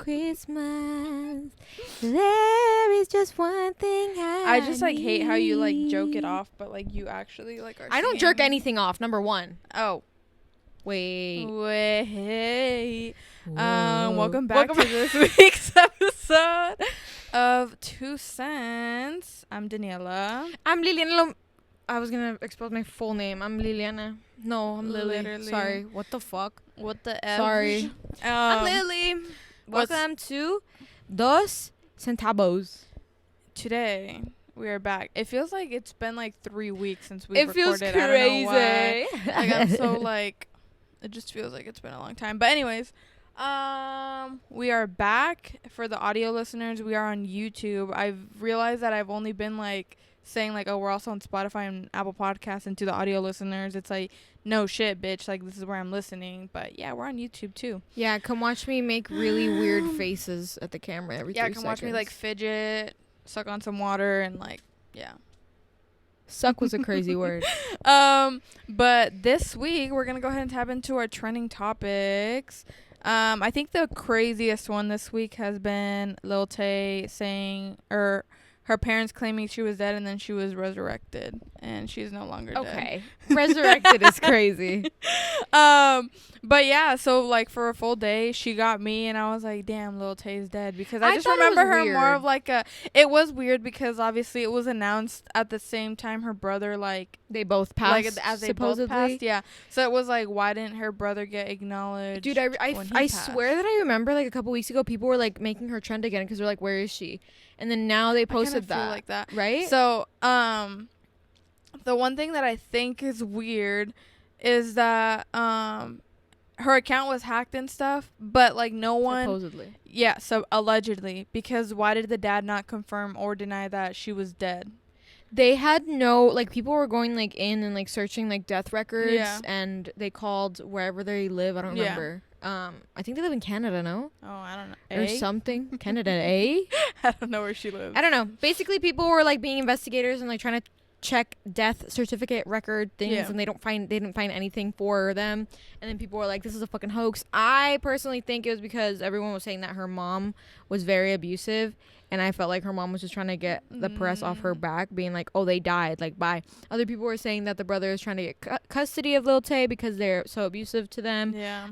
Christmas. There is just one thing I just like hate how you like joke it off, but like you actually like are I don't jerk anything off. Number one. Oh. Wait. Welcome back to this week's episode of 2 Cents. I'm Daniela. I'm Liliana. I was gonna expose my full name. I'm Liliana. No, I'm Lily. Literally. Sorry. What the fuck? What the F? Sorry. I'm Lily. Welcome to Dos Centavos. Today we are back. It feels like it's been like 3 weeks since we recorded. It feels crazy. I don't know why. Like I'm so like, it just feels like it's been a long time. But anyways, we are back. For the audio listeners, we are on YouTube. I've realized that I've only been like saying like, oh, we're also on Spotify and Apple Podcasts, and to the audio listeners it's like, no shit, bitch, like this is where I'm listening. But yeah, we're on YouTube too. Yeah, come watch me make really weird faces at the camera every 3 seconds. Come watch me like fidget, suck on some water, and like, yeah. Suck was a crazy word. But this week we're gonna go ahead and tap into our trending topics. I think the craziest one this week has been Lil Tay saying, or her parents claiming she was dead and then she was resurrected and she's no longer dead. Okay. Resurrected is crazy. But yeah, so like for a full day she got me and I was like, damn, Lil Tay's dead, because I just remember her weird. more of like it was weird because obviously it was announced at the same time her brother, like they both passed, like as they supposedly. both passed. Yeah, so it was like, why didn't her brother get acknowledged? Dude, I swear that I remember like a couple weeks ago people were like making her trend again because they're like, where is she? And then now they posted that. Feel like that, right? So the one thing that I think is weird is that her account was hacked and stuff, but like no one supposedly. Yeah, so allegedly, because why did the dad not confirm or deny that she was dead? They had no, like, people were going like in and like searching like death records, yeah. And they called wherever they live. I don't remember. I think they live in Canada, no? Oh, I don't know. Or something. Canada, eh? I don't know where she lives. I don't know. Basically, people were like being investigators and like trying to check death certificate record things, and they didn't find anything for them. And then people were like, this is a fucking hoax. I personally think it was because everyone was saying that her mom was very abusive, and I felt like her mom was just trying to get the press off her back, being like, oh, they died, like, bye. Other people were saying that the brother is trying to get custody of Lil Tay because they're so abusive to them. Yeah.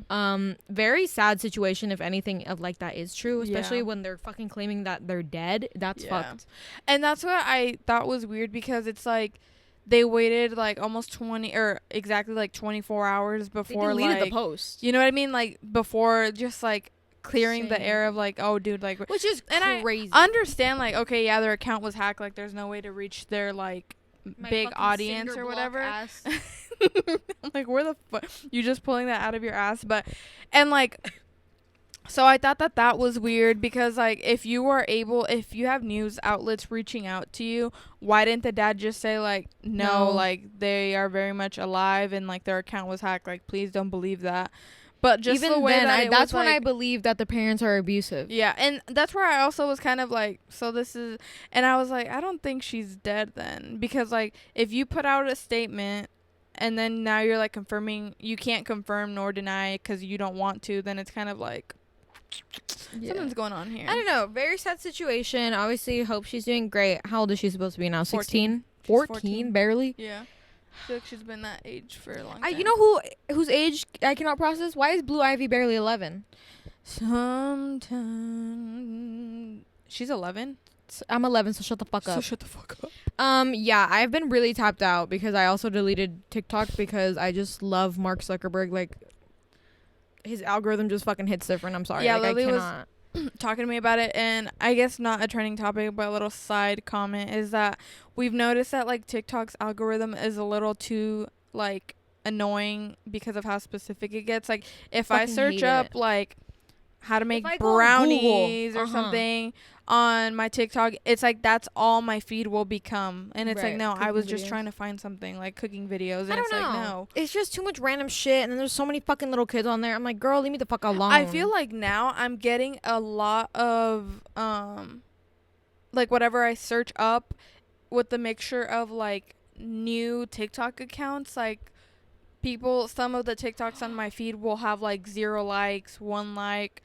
Very sad situation if anything of like that is true, especially when they're fucking claiming that they're dead. That's fucked. And that's what I thought was weird, because it's like they waited like almost 20 or exactly like 24 hours before, they deleted like the post. You know what I mean? Like before just like clearing the air of like, oh dude, like, which is crazy. I understand, like, okay, yeah, their account was hacked, like there's no way to reach their like big audience or whatever. I'm like, where the fuck you just pulling that out of your ass? But and like, so I thought that was weird, because like if you have news outlets reaching out to you, why didn't the dad just say like, no, like they are very much alive and like their account was hacked, like please don't believe that. But just even the way then, that's when like, I believe that the parents are abusive. Yeah, and that's where I also was kind of like, so this is, and I was like, I don't think she's dead then, because like if you put out a statement and then now you're like confirming, you can't confirm nor deny because you don't want to, then it's kind of like something's going on here. I don't know. Very sad situation. Obviously, hope she's doing great. How old is she supposed to be now? 16? 14, barely. Yeah. I feel like she's been that age for a long time. You know whose age I cannot process? Why is Blue Ivy barely 11? Sometimes she's 11. I'm 11, so shut the fuck up. So shut the fuck up. Yeah, I've been really tapped out because I also deleted TikTok because I just love Mark Zuckerberg. Like, his algorithm just fucking hits different. I'm sorry. Yeah, like, Lily I cannot. Talking to me about it, and I guess not a trending topic, but a little side comment is that we've noticed that like TikTok's algorithm is a little too like annoying because of how specific it gets. Like if I search up like how to make brownies or something on my TikTok, it's like that's all my feed will become, and it's like, no, I was just trying to find something like cooking videos, and it's like, no, it's just too much random shit, and then there's so many fucking little kids on there. I'm like, girl, leave me the fuck alone. I feel like now I'm getting a lot of like whatever I search up with the mixture of like new TikTok accounts, like some of the TikToks on my feed will have like 0 likes, 1 like,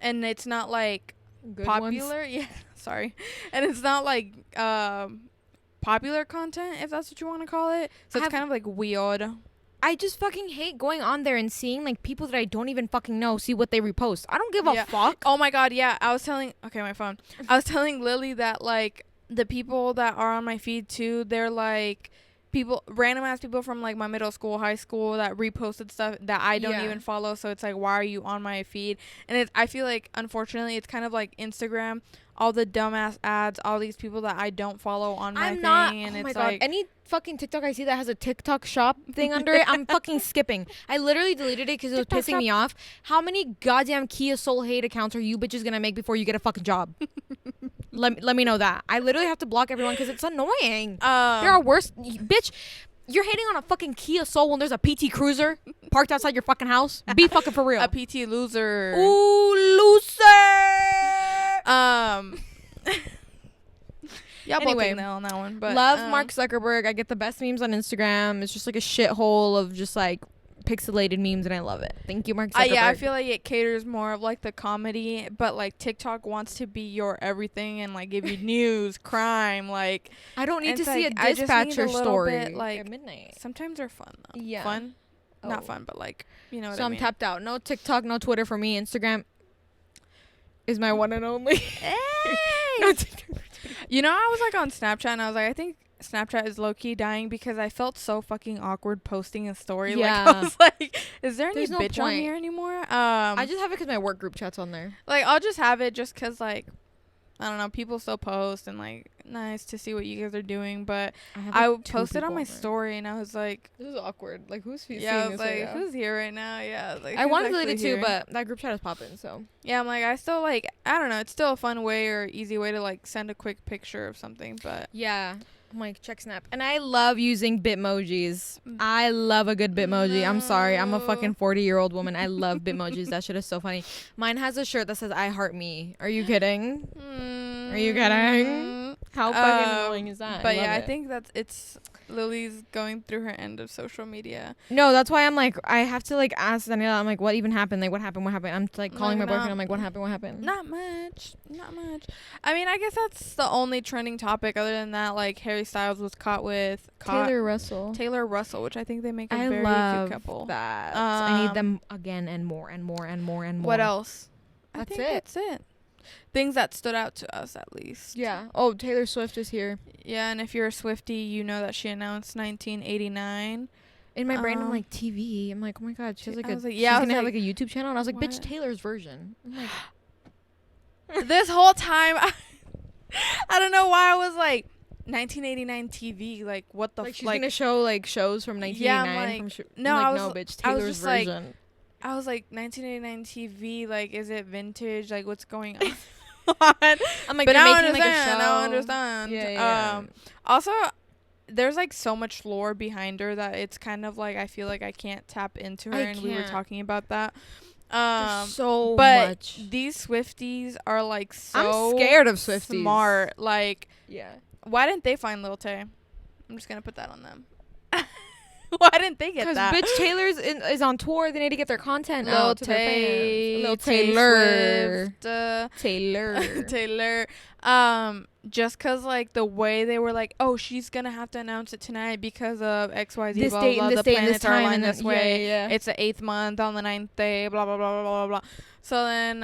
and it's not like Good popular. ones. Yeah, sorry, and it's not like popular content, if that's what you want to call it. So it's kind of like weird. I just fucking hate going on there and seeing like people that I don't even fucking know see what they repost. I don't give a fuck. Oh my god, yeah. I was telling my phone. I was telling Lily that like the people that are on my feed too, they're like random ass people from like my middle school, high school that reposted stuff that I don't even follow. So it's like, why are you on my feed? And I feel like unfortunately it's kind of like Instagram, all the dumbass ads, all these people that I don't follow on my thing. And oh it's my god, like, any fucking TikTok I see that has a TikTok shop thing under it, I'm fucking skipping. I literally deleted it because it was pissing me off. How many goddamn Kia Soul hate accounts are you bitches gonna make before you get a fucking job? Let me know that. I literally have to block everyone because it's annoying. There are worse. Bitch, you're hating on a fucking Kia Soul when there's a PT Cruiser parked outside your fucking house? Be fucking for real. A PT loser. Ooh, loser. Yeah, anyway, both nail on that one. But love Mark Zuckerberg. I get the best memes on Instagram. It's just like a shithole of just like pixelated memes, and I love it. Thank you, Mark Zuckerberg. Yeah, I feel like it caters more of like the comedy, but like TikTok wants to be your everything and like give you news, crime. Like I don't need to see like, a dispatcher story bit, like at midnight. Sometimes they're fun though. Yeah, fun, not fun, but like you know. What so I I'm mean. tapped out. No TikTok, no Twitter for me. Instagram is my one and only. Hey. No TikTok. You know, I was like on Snapchat and I was like, I think Snapchat is low-key dying because I felt so fucking awkward posting a story. Yeah. Like I was like, is there any There's no bitch on point. here anymore? I just have it because my work group chat's on there. Like I'll just have it just because like I don't know, people still post and like nice to see what you guys are doing, but I posted on my story and I was like, this is awkward. Like who's seeing I was this like, right now? who's here right now? Yeah, like I wanted to actually delete it too, here? but that group chat is popping. So yeah, I'm like, I still like, I don't know, it's still a fun way or easy way to like send a quick picture of something, but yeah. I'm like, check Snap. And I love using Bitmojis. I love a good Bitmoji. No. I'm sorry. I'm a fucking 40-year-old woman. I love Bitmojis. That shit is so funny. Mine has a shirt that says I heart me. Are you kidding? Are you kidding? How fucking annoying is that? But I think it's Lily's going through her end of social media. No, that's why I'm like, I have to like ask Daniela. I'm like, what even happened? Like, what happened? I'm like calling my boyfriend. I'm like, what happened? Not much. I mean, I guess that's the only trending topic. Other than that, like Harry Styles was caught with Taylor Russell, which I think they make a very cute couple. That I need them again and more and more and more and more. What else? That's it. Things that stood out to us, at least. Yeah. Oh, Taylor Swift is here. Yeah, and if you're a Swiftie, you know that she announced 1989. In my brain, I'm like, TV. I'm like, oh my god, she's like she's gonna have like a YouTube channel. And I was like, bitch, Taylor's version. I'm like, this whole time, I don't know why I was like, 1989 TV. Like, what the? Like, she's gonna show like shows from 1989. Yeah, no, bitch, Taylor's version. I was like, 1989 TV. Like, is it vintage? Like, what's going on? I'm like, but now I understand. Yeah. Also, there's like so much lore behind her that it's kind of like I feel like I can't tap into her, and we were talking about that. So but much. These Swifties are like so I'm scared of Swifties. Smart. Like, yeah. Why didn't they find Lil Tay? I'm just gonna put that on them. Why didn't they get that? Because bitch, Taylor's is on tour. They need to get their content Lil out to their fans. Lil Taylor. Taylor. Just because, like, the way they were like, oh, she's going to have to announce it tonight because of XYZ, this blah, date blah, and this the date and this planets are time. aligned this way. Yeah. It's the 8th month on the 9th day, blah, blah, blah, blah, blah, blah. So then,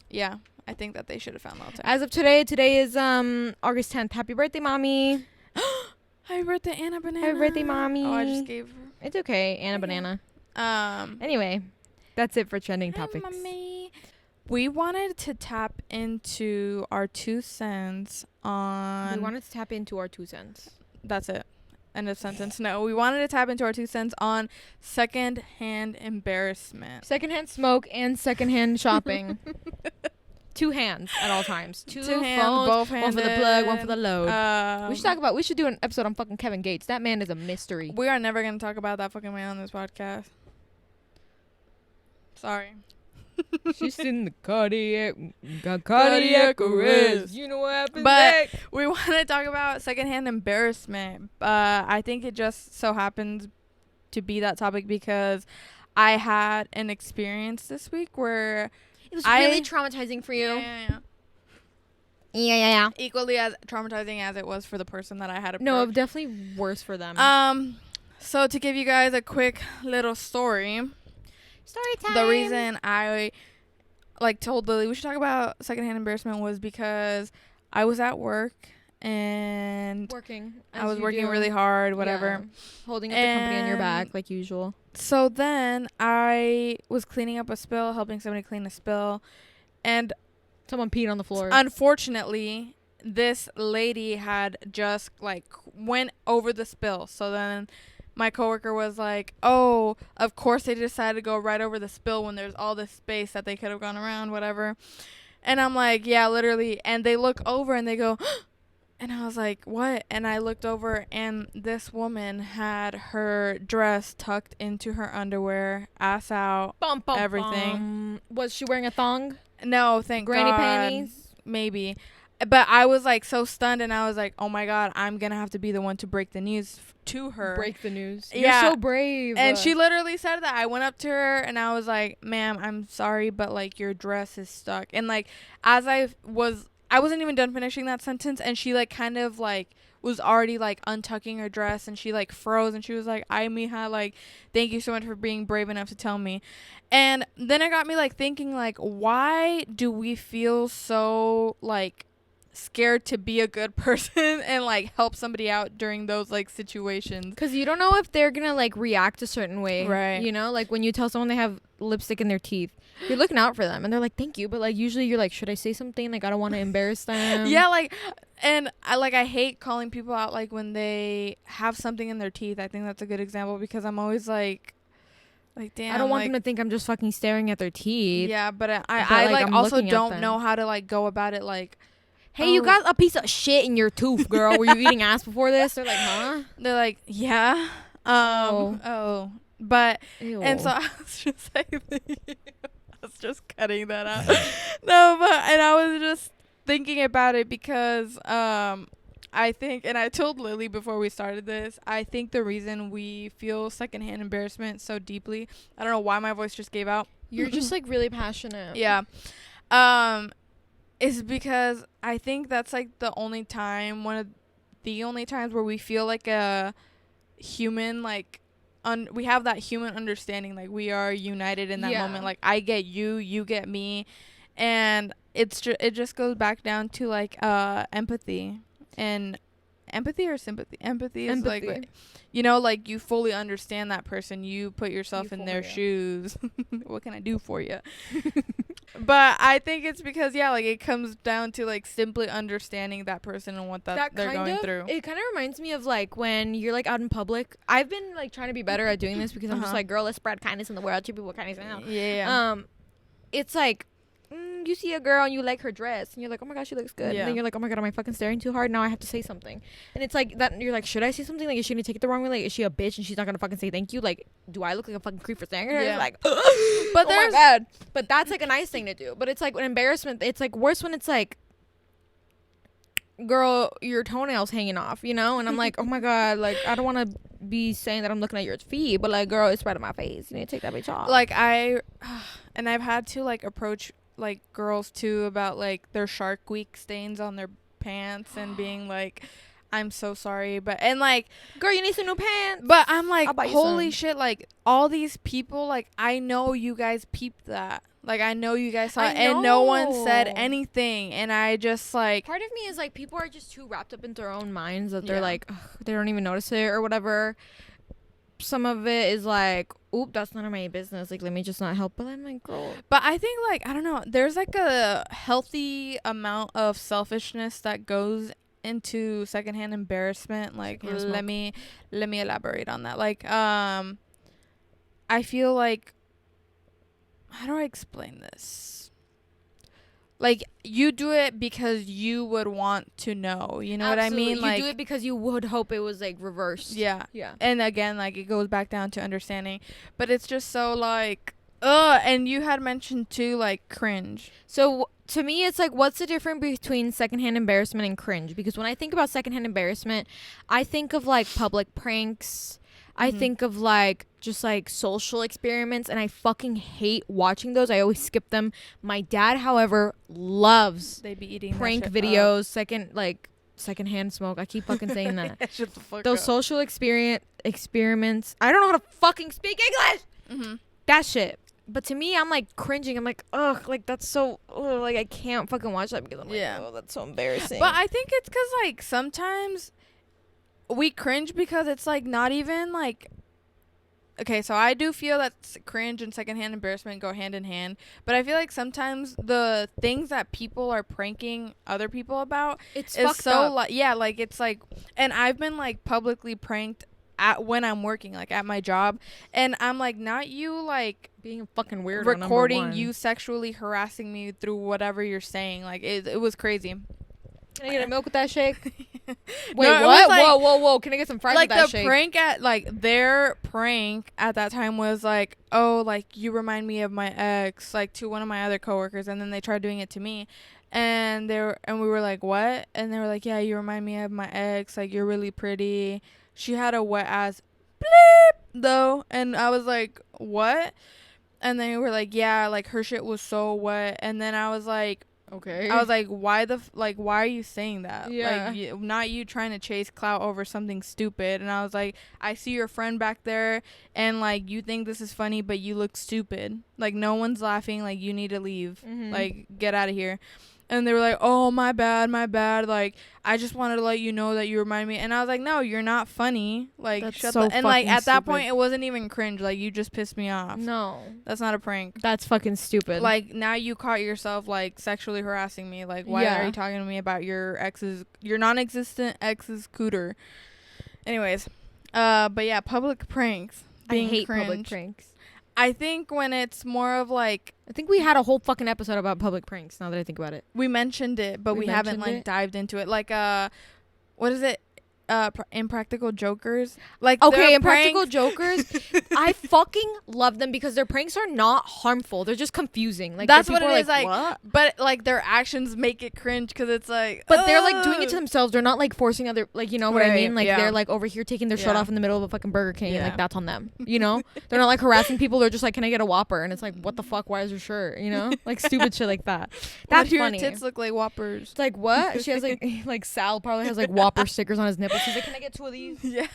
yeah, I think that they should have found Lil Tay. As of today is August 10th. Happy birthday, mommy. Happy birthday, Anna Banana. Happy birthday, mommy. Oh, I just gave her. It's okay, Anna Banana. Anyway, that's it for trending topics. Mommy. We wanted to tap into our 2 cents on... We wanted to tap into our 2 cents. That's it. End of sentence. No, we wanted to tap into our 2 cents on second-hand embarrassment. Secondhand smoke and secondhand shopping. 2 hands at all times. Two hands, phones, both one for the plug, one for the load. We should do an episode on fucking Kevin Gates. That man is a mystery. We are never going to talk about that fucking man on this podcast. Sorry. She's in the cardiac arrest. You know what happened. But we want to talk about secondhand embarrassment. I think it just so happens to be that topic because I had an experience this week where It was really traumatizing for you. Yeah. Equally as traumatizing as it was for the person that I had approached. No, definitely worse for them. So to give you guys a quick little story. Story time. The reason I told Lily we should talk about secondhand embarrassment was because I was at work and I was working really hard, whatever. Yeah. Holding up the company on your back like usual. So then I was cleaning up a spill, helping somebody clean a spill, and someone peed on the floor. Unfortunately, this lady had just went over the spill. So then my coworker was like, "Oh, of course they decided to go right over the spill when there's all this space that they could have gone around, whatever." And I'm like, "Yeah, literally." And they look over and they go, and I was like, "What?" And I looked over and this woman had her dress tucked into her underwear, ass out, everything. Was she wearing a thong? No, thank Granny God. panties? Maybe. But I was so stunned, and I was like, oh my God, I'm going to have to be the one to break the news to her. Break the news. Yeah. You're so brave. And she literally said that. I went up to her and I was like, ma'am, I'm sorry, but your dress is stuck. And as I wasn't even done finishing that sentence, and she kind of was already untucking her dress, and she froze, and she was like, "Ay, mija, thank you so much for being brave enough to tell me." And then it got me thinking why do we feel so scared to be a good person and help somebody out during those situations? Because you don't know if they're gonna react a certain way, right? You know, when you tell someone they have lipstick in their teeth, you're looking out for them, and they're like, "Thank you," but usually you're should I say something? I don't want to embarrass them. Yeah, and I hate calling people out when they have something in their teeth. I think that's a good example, because I'm always damn, I don't want them to think I'm just fucking staring at their teeth. Yeah, but I also don't know how to go about it. Hey, you got a piece of shit in your tooth, girl. Were you eating ass before this? They're like, huh? They're like, yeah. But ew. And so I was just I was just cutting that out. No, and I was just thinking about it because I think, and I told Lily before we started this, I think the reason we feel secondhand embarrassment so deeply, I don't know why my voice just gave out. You're just really passionate. Yeah. Is because I think that's the only time, one of the only times where we feel like a human, we have that human understanding, we are united in that moment. I get you, you get me, and it just goes back down to empathy. And empathy or sympathy? Empathy is you fully understand that person. You put yourself in their shoes. What can I do for you? But I think it's because it comes down to simply understanding that person and what they're going through. It kind of reminds me of when you're out in public. I've been trying to be better at doing this because I'm just girl, let's spread kindness in the world. Treat people with kindness now. Yeah. It's you see a girl and you like her dress and you're like, oh my gosh, she looks good. Yeah. And then you're like, oh my god, am I fucking staring too hard? Now I have to say something. And it's that you're should I say something? Is she gonna take it the wrong way? Is she a bitch and she's not gonna fucking say thank you? Do I look like a fucking creep for saying her? Yeah. But oh my god. But that's a nice thing to do. But it's an embarrassment. It's worse when it's girl, your toenails hanging off, you know? And I'm like, oh my god, I don't want to be saying that I'm looking at your feet, but girl, it's right on my face. You need to take that bitch off. And I've had to approach girls too about their Shark Week stains on their pants and being I'm so sorry, but girl, you need some new pants. But I'm holy shit, all these people, I know you guys peeped that. I know you guys saw it, and no one said anything, and I just part of me is people are just too wrapped up into their own minds that they're they don't even notice it or whatever. Some of it is oop, that's none of my business. Let me just not help. But I'm girl. But I think I don't know. There's a healthy amount of selfishness that goes into secondhand embarrassment. Let me elaborate on that. I feel how do I explain this? You do it because you would want to know. You know Absolutely. what I mean? You do it because you would hope it was reversed. Yeah. And again, it goes back down to understanding. But it's just so And you had mentioned too, like, cringe. So to me, it's like, what's the difference between secondhand embarrassment and cringe? Because when I think about secondhand embarrassment, I think of like public pranks. I think of like just like social experiments, and I fucking hate watching those. I always skip them. My dad, however, loves They be eating prank videos, secondhand smoke. I keep fucking saying that. Shut the fuck Those up. social experiments. I don't know how to fucking speak English. That shit. But to me, I'm like cringing. I'm like, ugh, like that's so, ugh, like I can't fucking watch that because I'm like, oh, that's so embarrassing. But I think it's because like sometimes we cringe because it's like not even like, okay, so I do feel that cringe and secondhand embarrassment go hand in hand, but I feel like sometimes the things that people are pranking other people about, it's is fucked so up. like, yeah, like it's like, and I've been like publicly pranked at when I'm working, like at my job, and I'm like, not you like being a fucking weirdo, recording you sexually harassing me through whatever you're saying, like it was crazy. Can I get a milk with that shake? Wait, No, what? like, whoa! Can I get some fries like with that the shake? prank at like their prank at that time was like, oh, like you remind me of my ex, like to one of my other coworkers, and then they tried doing it to me, and we were like, what? And they were like, yeah, you remind me of my ex, like you're really pretty. She had a wet ass bleep though, and I was like, what? And they were like, yeah, like her shit was so wet, and then I was like, okay. I was like, why why are you saying that? Yeah. Like, not you trying to chase clout over something stupid. And I was like, I see your friend back there, and like you think this is funny, but you look stupid. Like no one's laughing. Like you need to leave. Like get out of here. And they were like, oh, my bad. Like, I just wanted to let you know that you remind me. And I was like, no, you're not funny. Like, that's shut so the... And, like, at that stupid. point, it wasn't even cringe. Like, you just pissed me off. No. That's not a prank. That's fucking stupid. Like, now you caught yourself, like, sexually harassing me. Like, why are you talking to me about your non-existent ex's cooter? Anyways. But, yeah, public pranks. I hate cringe. public pranks. I think when it's more of like, I think we had a whole fucking episode about public pranks now that I think about it. We mentioned it, but we haven't like dived into it. Like what is it? Impractical Jokers. Like, okay, Impractical Jokers. I fucking love them because their pranks are not harmful. They're just confusing. Like, that's what it is. Like, what? But like their actions make it cringe because it's like. But they're like doing it to themselves. They're not like forcing other, like, you know what I mean? Like they're like over here taking their shirt off in the middle of a fucking Burger King, and like that's on them. You know? They're not like harassing people. They're just like, can I get a Whopper? And it's like, what the fuck? Why is your shirt? You know? Like stupid shit like that. That's funny. Your tits look like Whoppers. It's like, what? She has like Sal probably has like Whopper stickers on his nipples. She's like, can I get 2 of these? Yeah.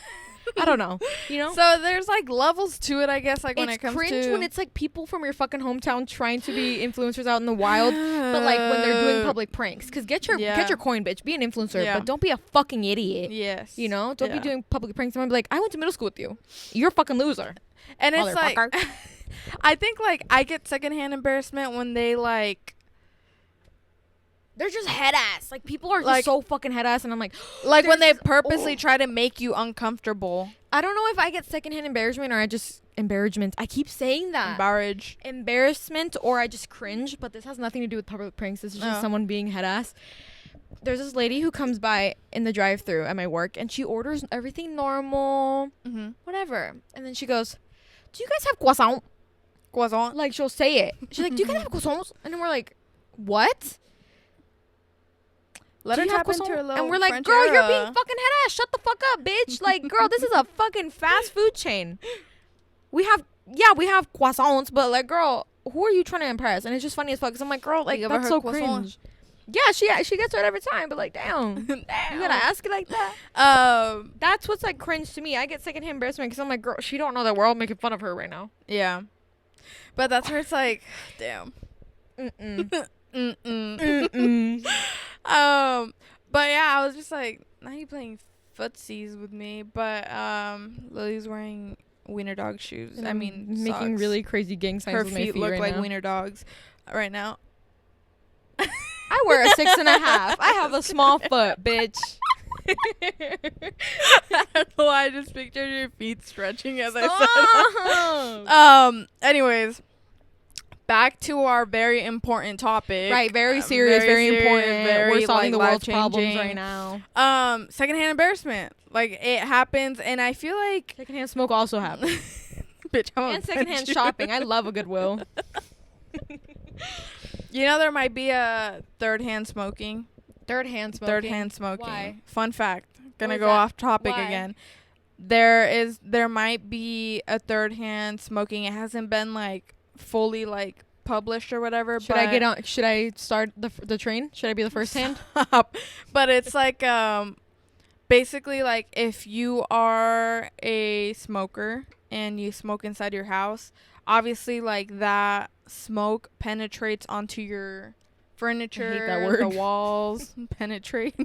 I don't know. You know? So there's like levels to it, I guess, like when it comes to... It's cringe when it's like people from your fucking hometown trying to be influencers out in the wild, but like when they're doing public pranks. Because get your coin, bitch. Be an influencer, but don't be a fucking idiot. Yes. You know? Don't be doing public pranks. I'm like, I went to middle school with you. You're a fucking loser. And it's like... I think like I get secondhand embarrassment when they like... They're just head ass. Like, people are just so fucking head ass, and I'm like, like when they purposely try to make you uncomfortable. I don't know if I get secondhand embarrassment or I just embarrassment. I keep saying that. Embarrassment, or I just cringe, but this has nothing to do with public pranks. This is just someone being head ass. There's this lady who comes by in the drive-thru at my work, and she orders everything normal, whatever. And then she goes, do you guys have croissant? Croissant? Like, she'll say it. She's like, do you guys have croissants? And then we're like, what? Let her tap into her little and we're like, French girl, era. you're being fucking head ass. Shut the fuck up, bitch. Like, girl, this is a fucking fast food chain. We have croissants, but like, girl, who are you trying to impress? And it's just funny as fuck because I'm like, girl, like, that's so cringe. Yeah, she gets it every time, but like, damn. You gotta ask it like that. That's what's like cringe to me. I get secondhand embarrassment because I'm like, girl, she don't know that we're all making fun of her right now. Yeah, but that's where it's like, damn. But yeah, I was just like, now you playing footsies with me, but Lily's wearing wiener dog shoes. And I mean, making socks. really crazy gang signs Her with feet my feet look right like now. wiener dogs right now. I wear a 6.5. I have a small foot, bitch. I don't know why I just pictured your feet stretching as I said. Anyways, back to our very important topic. Right, very serious, very important. We're solving like, the world's problems right now. Secondhand embarrassment. Like, it happens, and I feel like... Secondhand smoke also happens. Bitch, and secondhand shopping. I love a Goodwill. You know, there might be a third-hand smoking. Third-hand smoking. Third-hand smoking. Why? Fun fact. Gonna go off topic again. There might be a third-hand smoking. It hasn't been like fully like published or whatever. Should I get on? Should I start the train? Should I be the first hand? But it's like basically like if you are a smoker and you smoke inside your house, obviously like that smoke penetrates onto your furniture, I hate that word. the walls, penetrates.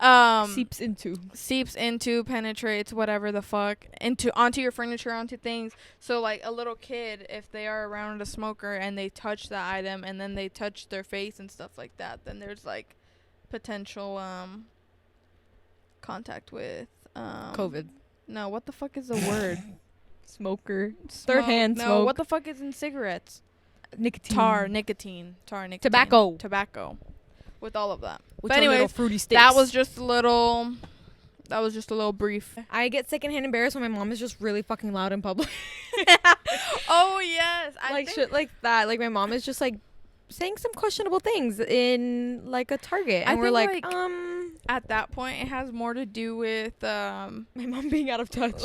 Seeps into, penetrates, whatever the fuck, onto your furniture, onto things. So like a little kid, if they are around a smoker and they touch the item and then they touch their face and stuff like that, then there's like potential contact with COVID. No, what the fuck is the word? Smoker. Third-hand smoke. No, what the fuck is in cigarettes? Nicotine. Nicotine. Tobacco. With all of that. With but anyways, little fruity sticks. that was just a little brief. I get secondhand embarrassed when my mom is just really fucking loud in public. Oh yes, like shit like that. Like my mom is just like saying some questionable things in like a Target, and we're like at that point it has more to do with my mom being out of touch.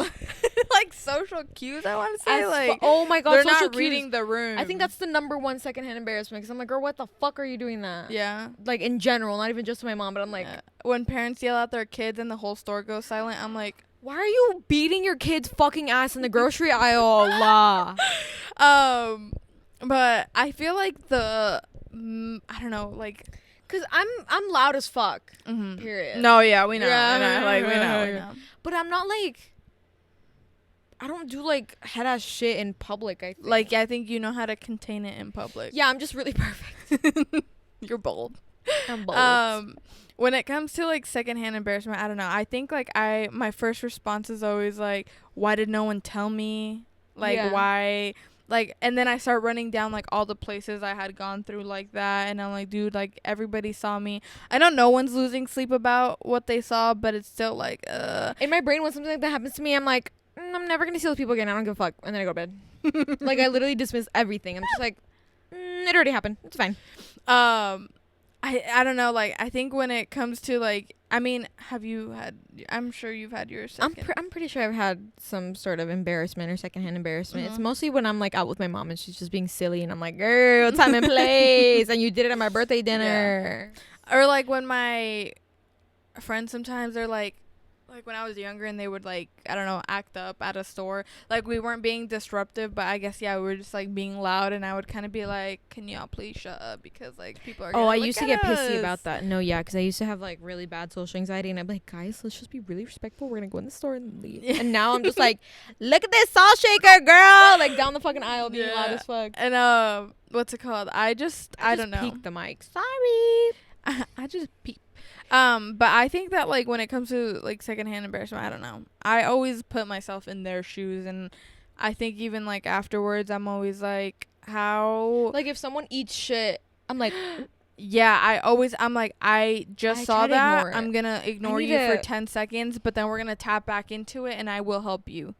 Like social cues, I want to say. Oh my god, they're social not cues. reading the room. I think that's the number one secondhand embarrassment, because I'm like, girl, what the fuck are you doing that? Yeah. Like in general, not even just to my mom, but I'm like, when parents yell at their kids and the whole store goes silent, I'm like, why are you beating your kid's fucking ass in the grocery aisle? But I feel like I don't know, like, cause I'm loud as fuck. Mm-hmm. Period. No, yeah, we know. Yeah, we know. But I'm not like, I don't do like head ass shit in public. I think. Like, I think you know how to contain it in public. Yeah, I'm just really perfect. You're bold. I'm bold. When it comes to like secondhand embarrassment, I don't know. I think like my first response is always like, why did no one tell me? Like, why? Like, and then I start running down like all the places I had gone through like that, and I'm like, dude, like everybody saw me. I know no one's losing sleep about what they saw, but it's still like, in my brain, when something like that happens to me, I'm like, I'm never gonna see those people again. I don't give a fuck, and then I go to bed. Like I literally dismiss everything. I'm just like, it already happened. It's fine. I don't know, like, I think when it comes to, like, I mean, I'm sure you've had your second. I'm pretty sure I've had some sort of embarrassment or secondhand embarrassment. Mm-hmm. It's mostly when I'm, like, out with my mom and she's just being silly and I'm like, girl, time and place, and you did it at my birthday dinner. Yeah. Or, like, when my friends sometimes are, like when I was younger and they would, like, I don't know, act up at a store. Like, we weren't being disruptive, but I guess, yeah, we were just, like, being loud, and I would kind of be like, can y'all please shut up, because, like, people are I used to get pissy about that. No, yeah, because I used to have, like, really bad social anxiety, and I'd be like, guys, let's just be really respectful. We're going to go in the store and leave. And now I'm just like, look at this salt shaker, girl! Like, down the fucking aisle being loud as fuck. And, what's it called? I don't know. I peeked the mic. Sorry. I just peeked. But I think that, like, when it comes to, like, secondhand embarrassment, I don't know. I always put myself in their shoes, and I think even, like, afterwards, I'm always like, how... Like, if someone eats shit, I'm like... Yeah, I'm like, I saw that. I'm gonna ignore you for 10 seconds, but then we're gonna tap back into it, and I will help you.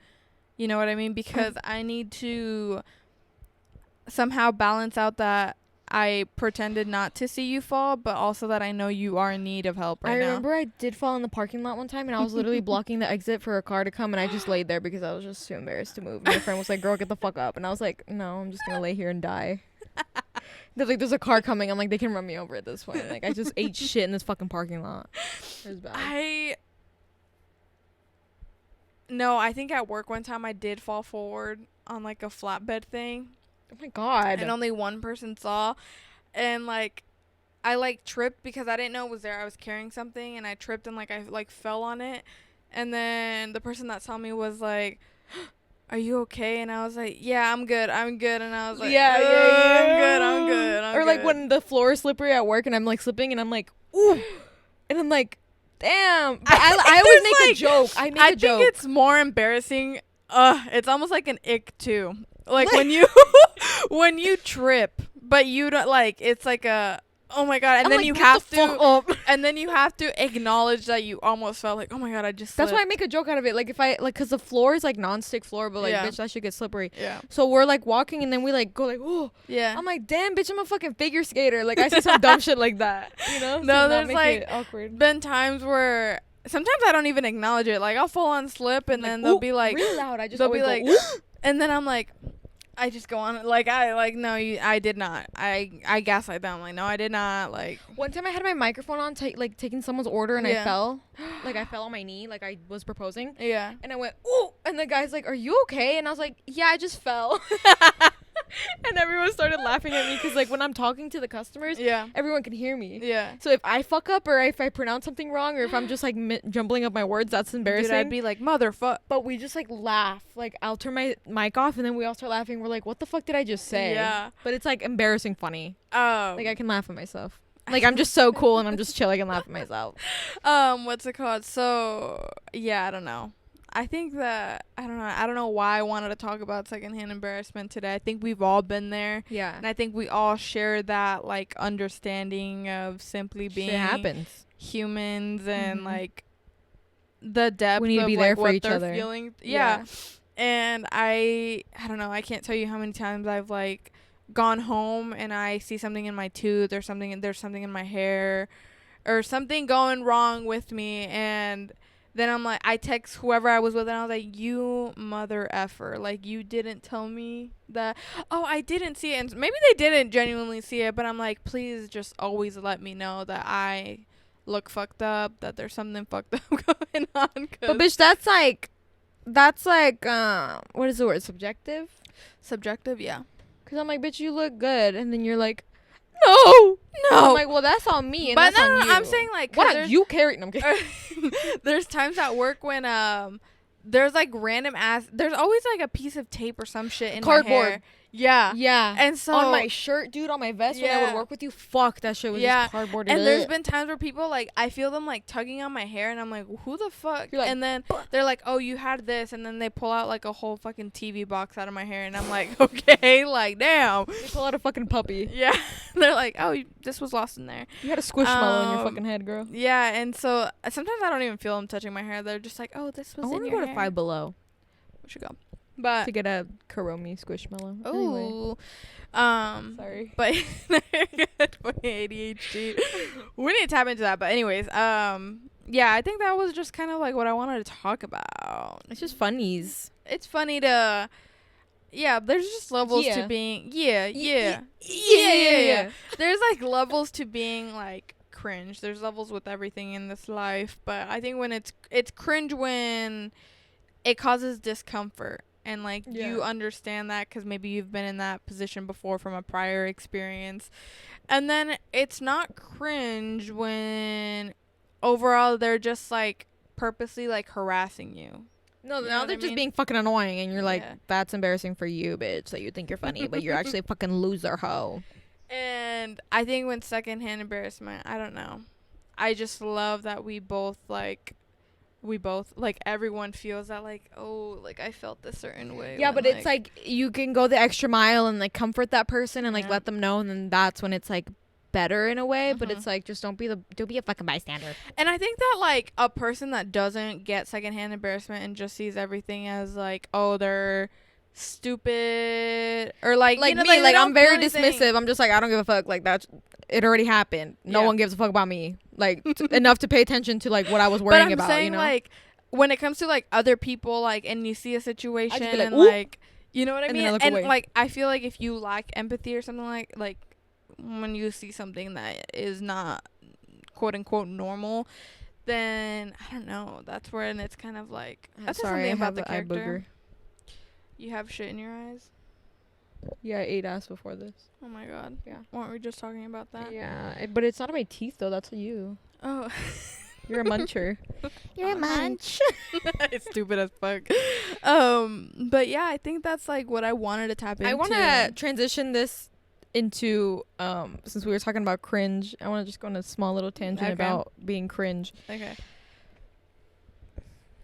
You know what I mean? Because I need to somehow balance out that I pretended not to see you fall, but also that I know you are in need of help right now. I remember I did fall in the parking lot one time, and I was literally blocking the exit for a car to come, and I just laid there because I was just too embarrassed to move. And my friend was like, girl, get the fuck up. And I was like, no, I'm just going to lay here and die. They're like, there's a car coming. I'm like, they can run me over at this point. Like, I just ate shit in this fucking parking lot. It was bad. No, I think at work one time I did fall forward on, like, a flatbed thing. Oh my god. And only one person saw. And, like, I, like, tripped because I didn't know it was there. I was carrying something, and I tripped, and, like, I, like, fell on it. And then the person that saw me was like, are you okay? And I was like, yeah, I'm good. And I was like, yeah, I'm good. Or, like, when the floor is slippery at work, and I'm, like, slipping, and I'm like, ooh. And I'm like, damn. But I always make, like, a joke. I think it's more embarrassing. It's almost like an ick, too. Like, when you when you trip, but you don't, like, it's like a Oh my god! And I'm then like, you get have the fuck up. and then you have to acknowledge that you almost felt like, oh my god, I just. That's slipped. why I make a joke out of it. Like if I like, cause the floor is like non-stick floor, but like, Yeah. bitch, that shit gets slippery. Yeah. So we're like walking, and then we like go like, oh. Yeah. I'm like, damn, bitch, I'm a fucking figure skater. Like I see some dumb shit like that, you know? No, So there's make like it awkward. been times where sometimes I don't even acknowledge it. Like I'll full on slip, and Like, then they'll be like, really loud. I just they'll be like, go, and then I'm like. I just go on like no I did not I gaslight them like no I did not like one time I had my microphone on like taking someone's order and Yeah. I fell like I fell on my knee like I was proposing yeah and I went ooh and the guy's like, are you okay? And I was like, yeah, I just fell. And everyone started laughing at me because like when I'm talking to the customers, yeah everyone can hear me. yeah So if I fuck up or if I pronounce something wrong or if I'm just like jumbling up my words, that's embarrassing. Dude, I'd be like motherfuck. But we just like laugh. Like I'll turn my mic off and then we all start laughing. We're like, what the fuck did I just say? Yeah. But it's like embarrassing funny. Like I can laugh at myself. Like I'm just so cool and I'm just chilling and laugh at myself. What's it called? So yeah, I don't know. I think that I don't know why I wanted to talk about secondhand embarrassment today. I think we've all been there. Yeah. And I think we all share that like understanding of simply being Shit happens. humans and like the depth We need to of be like there for what each they're other. feeling. Yeah. And I don't know, I can't tell you how many times I've like gone home and I see something in my tooth or something, there's something in my hair or something going wrong with me, and then I'm like, I text whoever I was with and I was like, you mother effer, like you didn't tell me that. Oh, I didn't see it. And maybe they didn't genuinely see it, but I'm like, please just always let me know that I look fucked up, that there's something fucked up going on. But bitch, that's like what is the word? Subjective, yeah. Because I'm like, bitch, you look good, and then you're like, no. I'm like, well, that's on me, and But that's on you. I'm saying like, what are you carrying? I'm kidding. there's times at work when there's like random ass, there's always like a piece of tape or some shit in Cardboard. my hair. Yeah. Yeah. And so on my shirt, dude, on my vest when I would work with you, fuck, that shit was just cardboard. And there's been times where people like, I feel them like tugging on my hair and I'm like, who the fuck? You're like, and then they're like, oh, you had this, and then they pull out like a whole fucking TV box out of my hair and I'm like, okay, like damn. They pull out a fucking puppy. Yeah. They're like, oh, this was lost in there. You had a squishmallow in your fucking head, girl. Yeah, and so sometimes I don't even feel them touching my hair. They're just like, oh, this was in your hair. I want to go to Five Below. We should go. But to get a Kuromi squishmallow. Oh, anyway. Sorry. But fucking ADHD. We need to tap into that. But anyways, yeah, I think that was just kind of like what I wanted to talk about. It's just funnies. It's funny to, yeah. There's just levels to being, yeah. There's like levels to being like cringe. There's levels with everything in this life. But I think when it's cringe when it causes discomfort. And, like, you understand that because maybe you've been in that position before from a prior experience. And then it's not cringe when overall they're just, like, purposely, like, harassing you. No, now they're just being fucking annoying. And you're like, that's embarrassing for you, bitch, that you think you're funny. But you're actually a fucking loser hoe. And I think when secondhand embarrassment, I don't know. I just love that we both, like, everyone feels that, like, oh, like, I felt this certain way. Yeah, but it's, like, you can go the extra mile and, like, comfort that person and, like, let them know. And then that's when it's, like, better in a way. But it's, like, just don't be a fucking bystander. And I think that, like, a person that doesn't get secondhand embarrassment and just sees everything as, like, oh, they're stupid. Or, like you know, me, like, I'm very dismissive. I'm just, like, I don't give a fuck. Like, that's... It already happened. No one gives a fuck about me. Like, enough to pay attention to, like, what I was worrying about, saying, you know? Like, when it comes to, like, other people, like, and you see a situation like, and, like, you know what I mean? And, away. like, I feel like if you lack empathy or something like, when you see something that is not, quote-unquote, normal, then, I don't know. That's where, and it's kind of, like, that's something about the character. You have shit in your eyes? Yeah, I ate ass before this. Oh my god. Yeah. Weren't we just talking about that? Yeah, but it's not on my teeth though. That's you. Oh. You're a muncher. You're a munch. It's stupid as fuck. But yeah, I think that's like what I wanted to tap into. I want to transition this into since we were talking about cringe. I want to just go on a small little tangent about being cringe. Okay.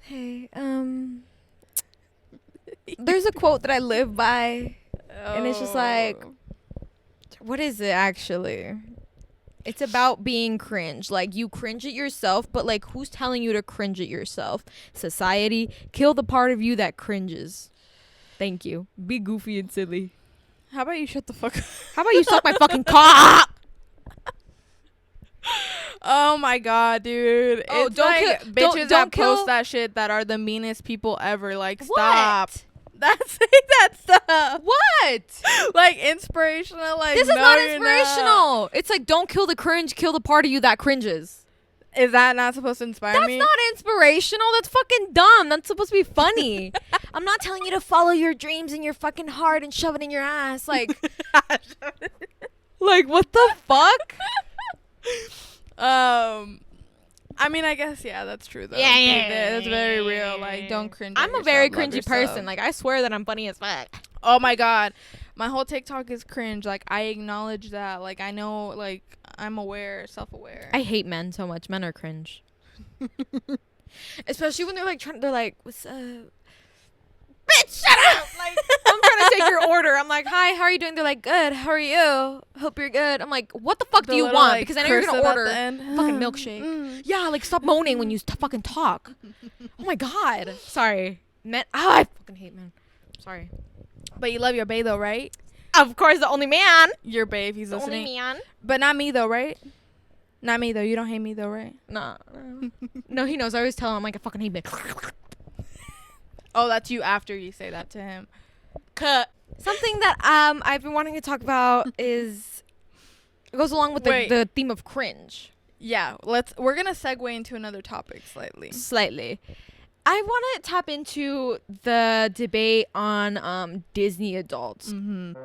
Hey, there's a quote that I live by. And it's just like, what is it actually? It's about being cringe. Like, you cringe at yourself, but like, who's telling you to cringe at yourself? Society. Kill the part of you that cringes. Thank you. Be goofy and silly. How about you shut the fuck up? How about you suck my fucking cock? Oh my god, dude. Oh, it's don't like kill- bitches don't that kill- post that shit that are the meanest people ever. Like, What? stop. That's saying that stuff. What? Like, inspirational. Like, This no, is not you're inspirational. It's like, don't kill the cringe, kill the part of you that cringes. Is that not supposed to inspire That's me? not inspirational. That's fucking dumb. That's supposed to be funny. I'm not telling you to follow your dreams in your fucking heart and shove it in your ass. Like, like what the fuck? I mean, I guess, yeah, that's true, though. Yeah. That's very real. Like, don't cringe. I'm a very cringy person. Like, I swear that I'm funny as fuck. oh my god, my whole TikTok is cringe. Like, I acknowledge that. Like, I know, like, I'm aware, self-aware. I hate men so much. Men are cringe. Especially when they're like they're like, what's up? Bitch, shut up! Like, I'm trying to take your order. I'm like, hi, how are you doing? They're like, good. How are you? Hope you're good. I'm like, what the fuck do you little, want? like, Because I know you're gonna cursive at order the end. fucking milkshake. Yeah, like, stop moaning when you fucking talk. Oh my god. Sorry. Men. Oh, I fucking hate men. Sorry. But you love your bae, though, right? Of course, the only man. Your bae, if he's The listening. only man. But not me, though, right? Not me, though. You don't hate me, though, right? Nah. No, he knows. I always tell him, like, I fucking hate men. Oh, that's you after you say that to him. Cut. Something that I've been wanting to talk about is it goes along with the theme of cringe. Yeah, we're gonna segue into another topic slightly. I want to tap into the debate on Disney adults. Mm-hmm.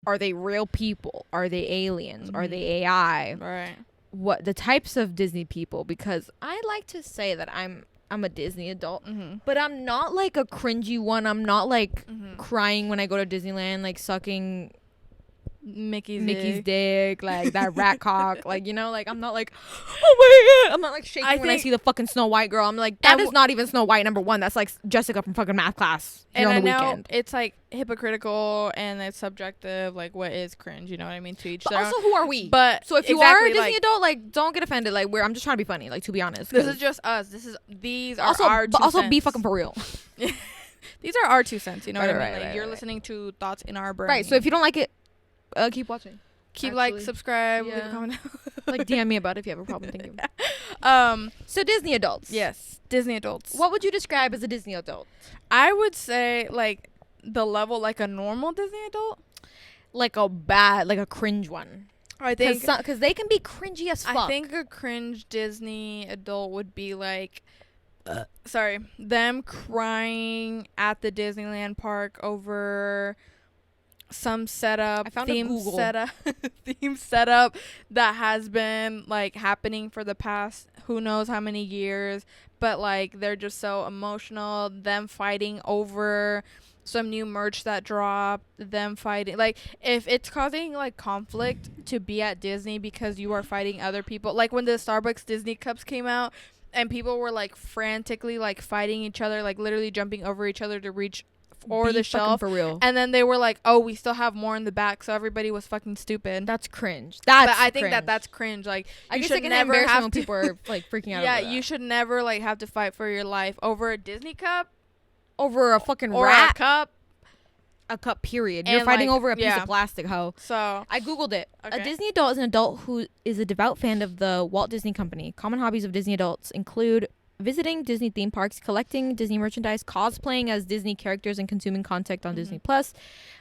Are they real people? Are they aliens? Are they AI? Right. What the types of Disney people? Because I like to say that I'm a Disney adult, but I'm not like a cringy one. I'm not like crying when I go to Disneyland, like sucking Mickey's dick, like that rat cock, like, you know, like I'm not like, oh my god, I'm not like shaking when I see the fucking Snow White girl. I'm like, that is not even Snow White number one. That's like Jessica from fucking math class here on the weekend. It's like hypocritical and it's subjective, like what is cringe, you know what I mean, to each But their also, own. who are we? But so if you are a Disney adult, like, don't get offended. Like, I'm just trying to be funny, like, to be honest. This is just us. These are also, our 2 but also cents. be fucking for real. These are our 2 cents, you know what I mean? Right, Like, you're listening to thoughts in our brain. Right. So if you don't like it, keep watching. Keep like, subscribe, leave a Yeah. comment. Like, DM me about it if you have a problem. Thank you. So Disney adults. Yes, Disney adults. What would you describe as a Disney adult? I would say like the level like a normal Disney adult. Like a cringe one. I think because they can be cringy as fuck. I think a cringe Disney adult would be like, them crying at the Disneyland park over some setup, I found theme a Google. theme setup that has been like happening for the past who knows how many years, but like they're just so emotional, them fighting over some new merch that dropped, them fighting, like if it's causing like conflict to be at Disney because you are fighting other people, like when the Starbucks Disney cups came out and people were like frantically like fighting each other, like literally jumping over each other to reach or the shelf for real. and then they were like, oh, we still have more in the back, so everybody was fucking stupid. That's cringe. But I think that's cringe. Like, I you guess should I can never embarrass have when to people are like freaking out. yeah, over that. you should never like have to fight for your life over a Disney cup over a fucking or rat. a cup. Period. And, You're fighting like, over a piece yeah. of plastic, ho. So I googled it. Okay. A Disney adult is an adult who is a devout fan of the Walt Disney Company. Common hobbies of Disney adults include visiting Disney theme parks, collecting Disney merchandise, cosplaying as Disney characters, and consuming content on Disney Plus.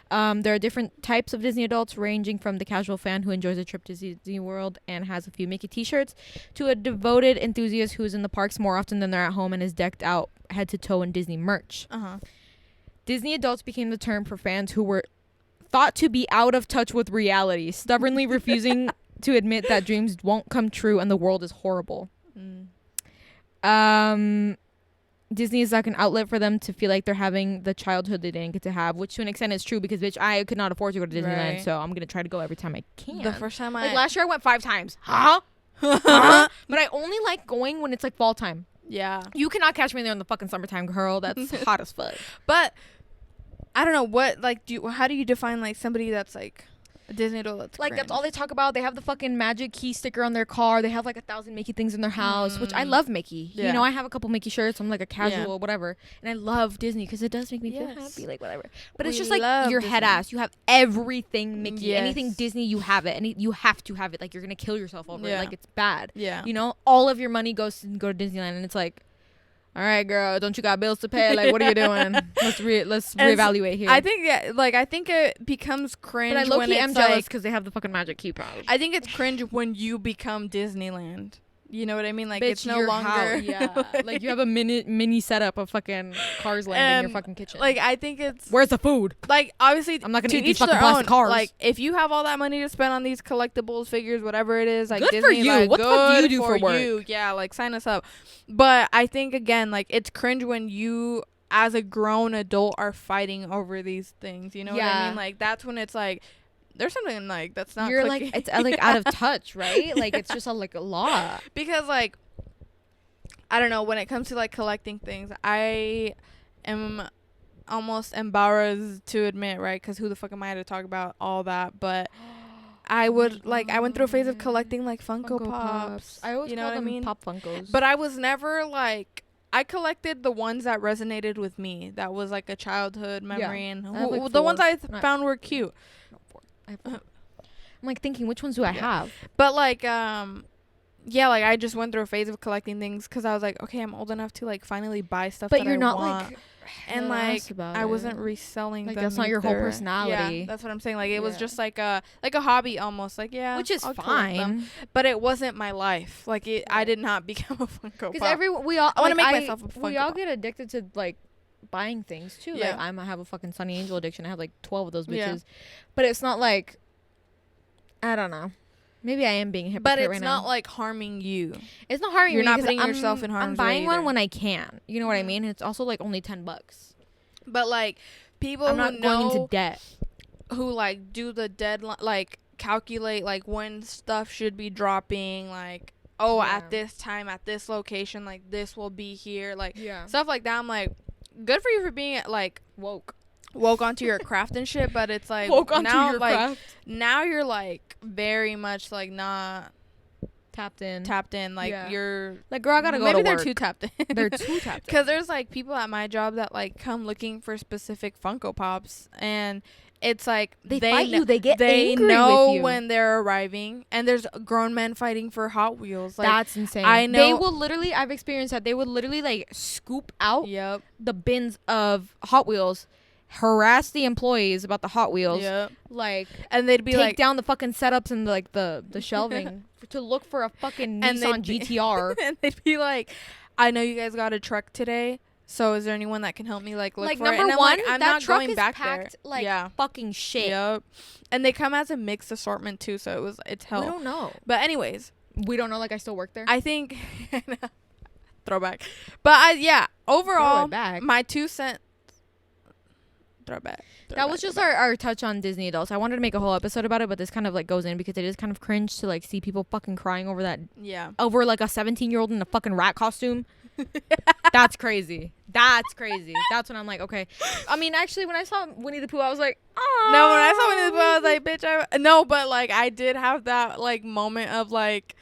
There are different types of Disney adults, ranging from the casual fan who enjoys a trip to Disney World and has a few Mickey t-shirts, to a devoted enthusiast who's in the parks more often than they're at home and is decked out head to toe in Disney merch. Disney adults became the term for fans who were thought to be out of touch with reality, stubbornly refusing to admit that dreams won't come true and the world is horrible. Disney is like an outlet for them to feel like they're having the childhood they didn't get to have, which to an extent is true because, bitch, I could not afford to go to Disneyland, so I'm gonna try to go every time I can. The first time like last year I went 5 times. But I only like going when it's like fall time. Yeah. You cannot catch me there in the fucking summertime, girl. That's hot as fuck. But I don't know what, like, how do you define like somebody that's like Disney adult. Like, that's all they talk about. They have the fucking magic key sticker on their car. They have like 1,000 Mickey things in their house, which I love Mickey. Yeah. You know, I have a couple Mickey shirts. I'm like a casual, whatever. And I love Disney because it does make me feel happy, like whatever. But it's just like your head ass. You have everything Mickey. Yes. Anything Disney, you have it. You have to have it. Like, you're going to kill yourself over it. Like, it's bad. Yeah. You know, all of your money goes to go to Disneyland, and it's like, all right, girl, don't you got bills to pay? Like, what are you doing? Let's reevaluate here. I think I think it becomes cringe. But I low-key am jealous because they have the fucking magic key pouch. I think it's cringe when you become Disneyland. You know what I mean? Like, bitch, it's no longer. Like, you have a mini setup of fucking Cars Land in your fucking kitchen. Like, I think it's. Where's the food? Like, obviously, I'm not gonna eat these fucking plastic cars. Like, if you have all that money to spend on these collectibles, figures, whatever it is, like, good Disney, for you. like, what the fuck do you do for work? You. Yeah, like, sign us up. But I think again, like, it's cringe when you, as a grown adult, are fighting over these things. You know what I mean? Like, that's when it's like. There's something like that's not. You're clicking. like it's like out of touch, right? Like, it's just like a law. Because like, I don't know, when it comes to like collecting things, I am almost embarrassed to admit, right? Because who the fuck am I to talk about all that? But I would like I went through a phase of collecting like Funko Pops. I always call them Pop Funkos. But I was never like. I collected the ones that resonated with me. That was like a childhood memory, and the ones I found were cute. I'm like thinking, which ones do I have? But like, yeah, like I just went through a phase of collecting things because I was like, okay, I'm old enough to like finally buy stuff. But that you're I not want. Like, and like I wasn't reselling like them. That's not your whole personality. Yeah, that's what I'm saying. Like it was just like a hobby almost. Like which is fine, but it wasn't my life. Like I did not become a Funko Pop. Because we all I want to make myself a Funko Pop. We all get addicted to like buying things too. Yeah. Like I have a fucking Sunny Angel addiction. I have like 12 of those bitches. Yeah. But it's not like, I don't know. Maybe I am being a hypocrite right now. But it's not like harming you. It's not harming You're me. You're not putting yourself in harm's way. I'm buying one when I can. You know what I mean? And it's also like only $10. But like people I'm not going into debt. Who like do the deadline, like calculate like when stuff should be dropping, like at this time, at this location, like this will be here, like stuff like that. I'm like, good for you for being like woke onto your craft and shit, but it's like woke onto now your like craft. Now you're like very much like not tapped in like you're like, girl, I gotta go to maybe work. They're too tapped in. They're too tapped in because there's like people at my job that like come looking for specific Funko Pops, and it's like they fight you. They get they angry know with you when they're arriving, and there's grown men fighting for Hot Wheels. Like, that's insane. I know they will literally. I've experienced that. They would literally like scoop out the bins of Hot Wheels, harass the employees about the Hot Wheels, like, and they'd be take like down the fucking setups and like the shelving to look for a fucking Nissan GTR. And they'd be like, I know you guys got a truck today, so is there anyone that can help me like look for it? Number and one, I'm that not truck going is back packed there. like fucking shit. Yep. And they come as a mixed assortment too, so it's hell. We don't know. But anyways, we don't know. Like, I still work there. I think throwback. But overall, my 2 cents. Throwback. That was just our touch on Disney adults. I wanted to make a whole episode about it, but this kind of like goes in because it is kind of cringe to like see people fucking crying over that. Yeah. Over like a 17-year-old in a fucking rat costume. That's crazy. That's crazy. That's when I'm like, okay. I mean, actually, when I saw Winnie the Pooh, I was like, oh. No, when I saw Winnie the Pooh, I was like, bitch, no, but like I did have that like moment of like,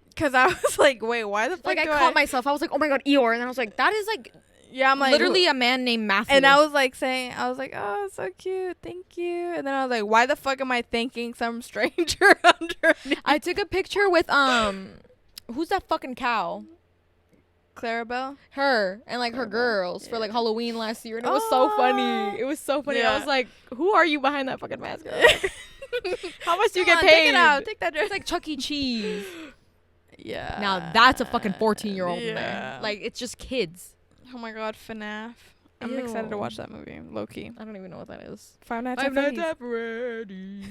because I was like, wait, why the fuck? Like, I caught myself. I was like, oh my god, Eeyore, and then I was like, that is like. Yeah, I'm like literally a man named Matthew. And I was like oh, so cute, thank you. And then I was like, why the fuck am I thanking some stranger underneath? I took a picture with who's that fucking cow? Clarabelle? Her and like her girls for like Halloween last year, and it was so funny. It was so funny. Yeah. I was like, who are you behind that fucking mask? How much do you get paid? Take it out. Take that dress. It's like Chuck E. Cheese. Yeah. Now that's a fucking 14-year-old in there. Like, it's just kids. Oh my god, FNAF. I'm excited to watch that movie, low-key. I don't even know what that is. Five Nights at Freddy's.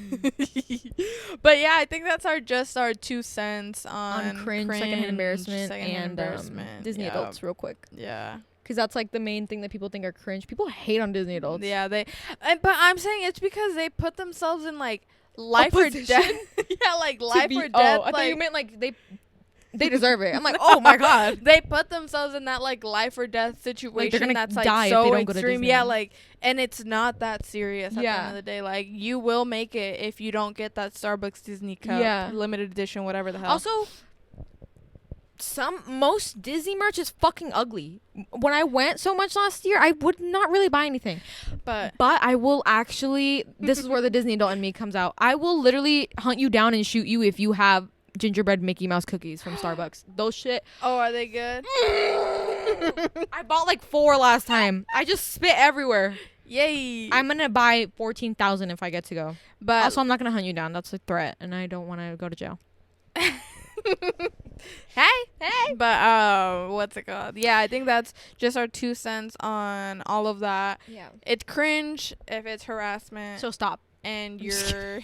But yeah, I think that's our 2 cents on Cringe, Secondhand Embarrassment, and Disney adults real quick. Yeah. Because that's like the main thing that people think are cringe. People hate on Disney adults. Yeah, but I'm saying it's because they put themselves in like life or death. Yeah, like life or death. I thought you meant like they they deserve it. I'm like, oh my god. They put themselves in that like life or death situation, like, they're gonna that's like die so if they don't go to extreme. Disney. Yeah, like, and it's not that serious at the end of the day. Like, you will make it if you don't get that Starbucks Disney cup, limited edition, whatever the hell. Also, most Disney merch is fucking ugly. When I went so much last year, I would not really buy anything. But I will actually, this is where the Disney adult in me comes out. I will literally hunt you down and shoot you if you have gingerbread Mickey Mouse cookies from Starbucks. Those shit. Oh, are they good? I bought like 4 last time. I just spit everywhere. Yay. I'm going to buy 14,000 if I get to go. But also, I'm not going to hunt you down. That's a threat, and I don't want to go to jail. Hey. But what's it called? Yeah, I think that's just our 2 cents on all of that. Yeah. It's cringe if it's harassment. So stop. And you're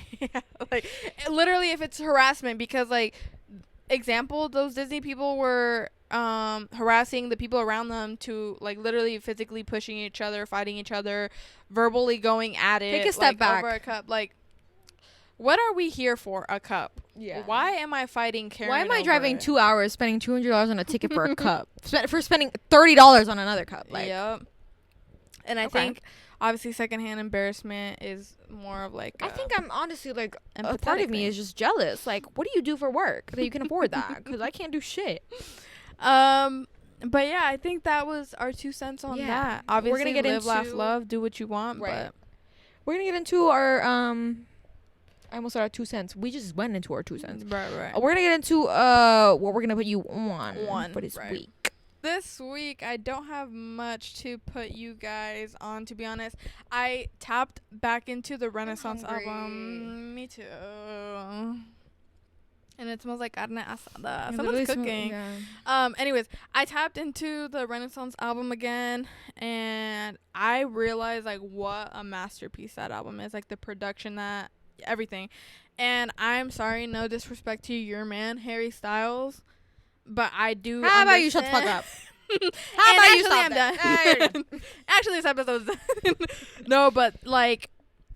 like, literally, if it's harassment, because like, example, those Disney people were harassing the people around them to like literally physically pushing each other, fighting each other, verbally going at it. Take a step back. Over a cup. Like, what are we here for? A cup. Yeah. Why am I fighting Karen? Why am I over driving it? 2 hours, spending $200 on a ticket for a cup, for spending $30 on another cup? Like, yep. And I think obviously Secondhand Embarrassment is more of like. I think I'm honestly like a part of me is just jealous. Like, what do you do for work that you can afford that? Because I can't do shit. But yeah, I think that was our 2 cents on that. Obviously, we're gonna get live, into, laugh, love, do what you want. Right. But we're gonna get into our I almost said our 2 cents. We just went into our 2 cents. Right. We're gonna get into what we're gonna put you on for this week. This week, I don't have much to put you guys on, to be honest. I tapped back into the Renaissance album. Me too. And it smells like carne asada. Someone's cooking. Anyways, I tapped into the Renaissance album again, and I realized like what a masterpiece that album is. Like the production, that everything. And I'm sorry, no disrespect to your man Harry Styles, but I do. How about you shut the fuck up? How about you stop that? Actually, this episode's done. No, but like,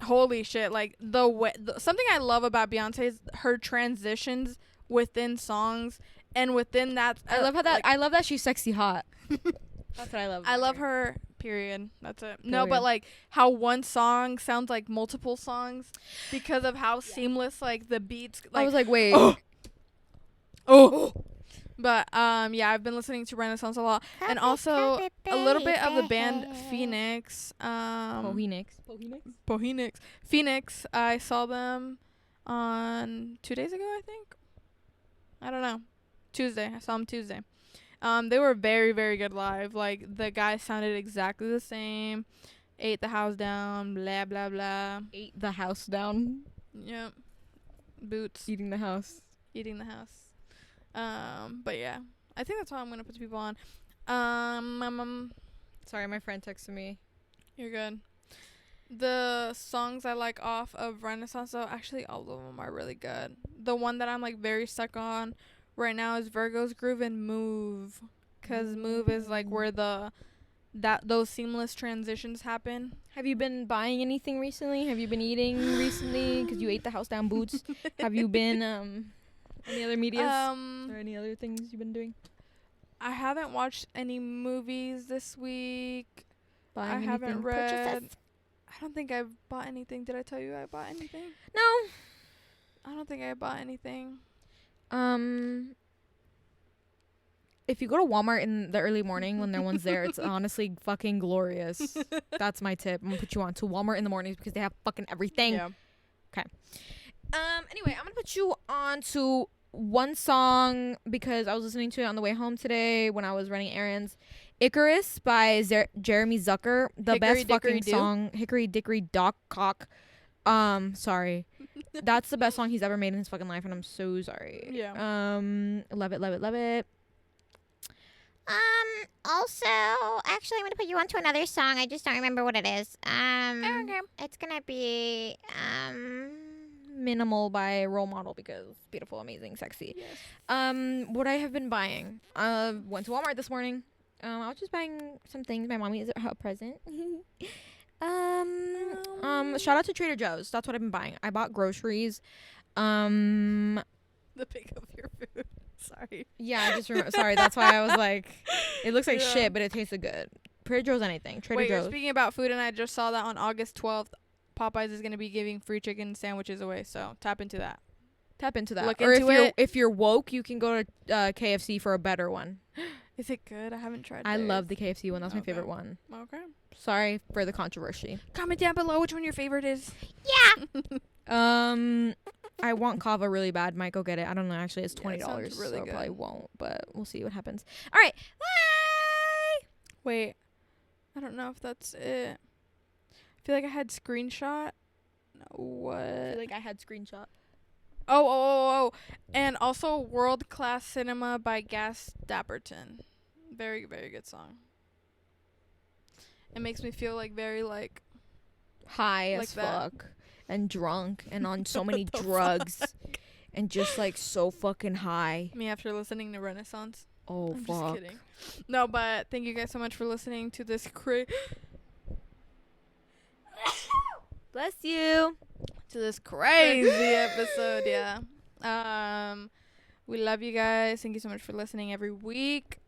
holy shit! Like the way, something I love about Beyonce is her transitions within songs, and within that, I love how that. Like, I love that she's sexy hot. That's what I love. I love her. Period. That's it. Period. No, but like how one song sounds like multiple songs because of how seamless like the beats. Like, I was like, wait. Oh. But yeah, I've been listening to Renaissance a lot, and also a little bit of the band Phoenix. Phoenix. I saw them on 2 days ago, I think. I don't know. Tuesday. I saw them Tuesday. They were very, very good live. Like, the guy sounded exactly the same. Ate the house down. Blah blah blah. Ate the house down. Yep. Boots. Eating the house. But yeah, I think that's all I'm gonna put people on. Sorry, my friend texted me. You're good. The songs I like off of Renaissance, though, actually all of them are really good. The one that I'm like very stuck on right now is Virgo's Groove and Move, cause Move is like where those seamless transitions happen. Have you been buying anything recently? Have you been eating recently? Cause you ate the house down boots. Have you been any other medias or any other things you've been doing? I haven't watched any movies this week. Buying I haven't read. Purchases? I don't think I've bought anything. Did I tell you I bought anything? No. I don't think I bought anything. If you go to Walmart in the early morning when no one's there, it's honestly fucking glorious. That's my tip. I'm gonna put you on to Walmart in the mornings because they have fucking everything. Yeah. Okay. Anyway, I'm gonna put you on to one song because I was listening to it on the way home today when I was running errands. Icarus by Jeremy Zucker. The best fucking song. Hickory Dickory Dock Cock. Sorry. That's the best song he's ever made in his fucking life, and I'm so sorry. Yeah. Love it, love it, love it. Also, actually, I'm gonna put you on to another song. I just don't remember what it is. Okay. It's gonna be, Minimal by Role Model because beautiful, amazing, sexy. Yes. What I have been buying. Went to Walmart this morning. I was just buying some things. My mommy is a present. Shout out to Trader Joe's. That's what I've been buying. I bought groceries. The pick of your food. Sorry. Yeah, I just remember. Sorry, that's why I was like, it looks like Yeah. shit, but it tasted good. Trader Joe's anything. Trader Joe's. Speaking about food, and I just saw that on August 12th, Popeyes is going to be giving free chicken sandwiches away. So tap into that. Tap into that. Look or into if you're woke, you can go to KFC for a better one. Is it good? I haven't tried. I love the KFC one. That's my favorite one. Okay. Sorry for the controversy. Comment down below which one your favorite is. I want kava really bad. Might go get it. I don't know. Actually, it's $20, sounds really so I good. probably won't. But we'll see what happens. All right. Bye. Wait. I don't know if that's it. I feel like I had screenshot. What? I feel like I had screenshot. Oh. And also World Class Cinema by Gas Dapperton. Very, very good song. It makes me feel like very like high like as that. fuck and drunk and on so many drugs and just like so fucking high. me after listening to Renaissance. Oh, I'm fuck. just kidding. No, but thank you guys so much for listening to this Bless you. crazy episode. Yeah. We love you guys. Thank you so much for listening every week.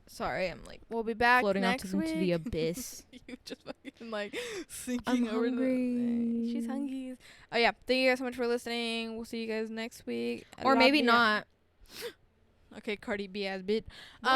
Sorry, I'm like We'll be back floating next off week. into the abyss. You just fucking like sinking I'm over the thing. hungry. She's hungry. Oh yeah. Thank you guys so much for listening. We'll see you guys next week. I Or love maybe ya. not. Okay, Cardi B ass bit. What?